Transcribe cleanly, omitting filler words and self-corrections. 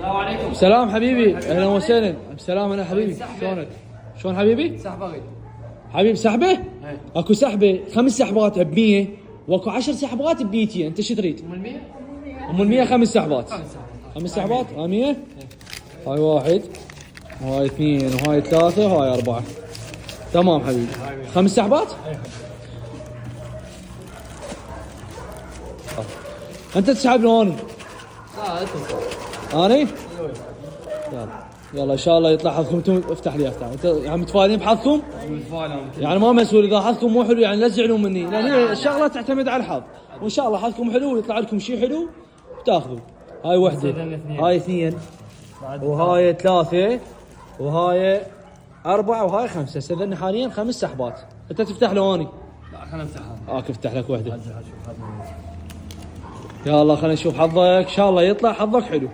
السلام عليكم. سلام حبيبي، اهلا وسهلا. سلام انا حبيبي، شلونك؟ شلون حبيبي؟ سحبه غير حبيبي سحبه؟ اكو سحبه 5 سحبات ب 100 واكو 10 سحبات ب 200، انت شو تريد؟ ام ال 100 ام ال 100 5 سحبات. 5 سحبات 100. هاي واحد وهاي اثنين وهاي ثلاثة وهاي أربعة. تمام حبيبي. 5 سحبات؟ انت تسحب لي هوني. لا انت اني؟ يلا يلا ان شاء الله يطلع حظكم. انتم افتح لي افتح. انت يعني متفائلين بحظكم؟ يعني ما مسؤول اذا حظكم مو حلو يعني لا تزعلون مني، لان الشغله تعتمد على الحظ، وان شاء الله حظكم حلو ويطلع لكم شيء حلو بتاخذوا. هاي وحده، هاي اثنين وهاي ثلاثة وهاي أربعة وهاي 5. استاذني حاليا 5 سحبات. انت تفتح له اني؟ لا خلينا نفتحها. افتح لك وحده. يلا خلينا نشوف حظك، ان شاء الله يطلع حظك حلو.